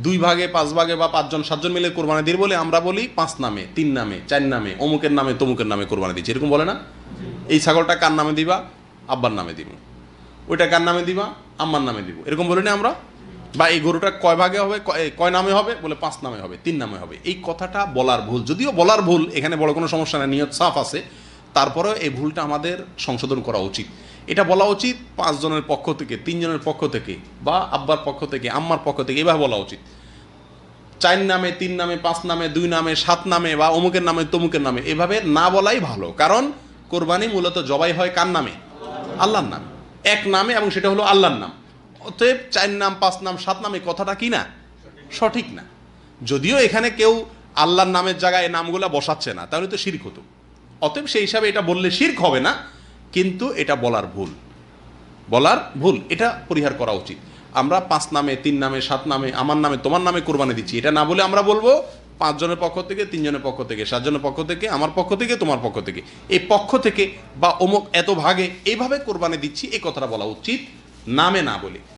দুই ভাগে, পাঁচ ভাগে বা পাঁচজন সাতজন মিলে কোরবানি দিয়ে বলে আমরা বলি পাঁচ নামে, তিন নামে, চার নামে, অমুকের নামে তমুকের নামে কোরবানি দিচ্ছি, এরকম বলে না? এই ছাগলটা কার নামে দিবা? আব্বার নামে দিব। ওইটা কার নামে দিবা? আম্মার নামে দিব, এরকম বলি না আমরা? বা এই গরুটা কয় ভাগে হবে, কয় নামে হবে? বলে পাঁচ নামে হবে, তিন নামে হবে। এই কথাটা বলার ভুল, যদিও বলার ভুল, এখানে বড় কোনো সমস্যা নেই, নিয়ত সাফ আছে, তারপরেও এই ভুলটা আমাদের সংশোধন করা উচিত। এটা বলা উচিত পাঁচজনের পক্ষ থেকে, তিনজনের পক্ষ থেকে, বা আব্বার পক্ষ থেকে, আম্মার পক্ষ থেকে, এভাবে বলা উচিত। চার নামে, তিন নামে, পাঁচ নামে, দুই নামে, সাত নামে, বা অমুকের নামে তমুকের নামে, এভাবে না বলাই ভালো। কারণ কোরবানি মূলত জবাই হয় কার নামে? আল্লাহর নামে, এক নামে, এবং সেটা হলো আল্লাহর নাম। অতএব চার নাম, পাঁচ নাম, সাত নামে কথাটা কি না? সঠিক না। যদিও এখানে কেউ আল্লাহর নামের জায়গায় নামগুলা বসাচ্ছে না, তাহলে তো শিরক হতো। অতএব সেই হিসাবে এটা বললে শিরক হবে না, কিন্তু এটা বলার ভুল, এটা পরিহার করা উচিত। আমরা পাঁচ নামে, তিন নামে, সাত নামে, আমার নামে, তোমার নামে কোরবানি দিচ্ছি, এটা না বলে আমরা বলবো পাঁচজনের পক্ষ থেকে, তিনজনের পক্ষ থেকে, সাতজনের পক্ষ থেকে, আমার পক্ষ থেকে, তোমার পক্ষ থেকে, এই পক্ষ থেকে বা অমুক এত ভাগে, এইভাবে কোরবানি দিচ্ছি, এই কথাটা বলা উচিত, নামে না বলে।